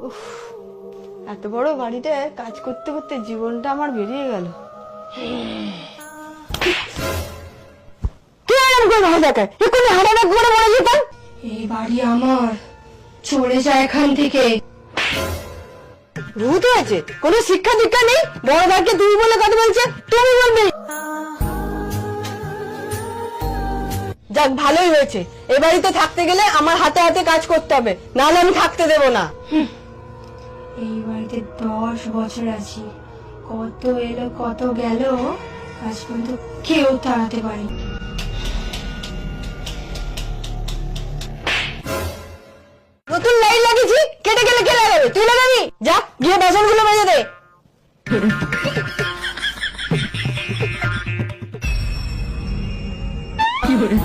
উফ, এত বড় বাড়িটায় কাজ করতে করতে জীবনটা আমার বেরিয়ে গেল। কে এরকম করে ভালো দেখায়? এক্ষুনি হার্ট অ্যাটাক করে মরে যেতাম। এই বাড়ি আমার, চলে যায় এখান থেকে। ভূত হয়েছে, কোনো শিক্ষা দীক্ষা নেই। বড় ভাইকে তুমি বলে কথা বলছে, তুমি বলবে। যাক, ভালোই হয়েছে। এ বাড়িতে থাকতে গেলে আমার হাতে হাতে কাজ করতে হবে, নাহলে আমি থাকতে দেবো না। এই বাড়িতে 10 বছর আছি, কত এলো কত গেল, আজ পর্যন্ত কেউ তাড়াতে পারে। নতুন লাইট লাগিয়েছি, কেটে গেলে কে লাগাবে? তুই লাগাবি? যা গিয়ে বাসনগুলো মেজে দে। কি করে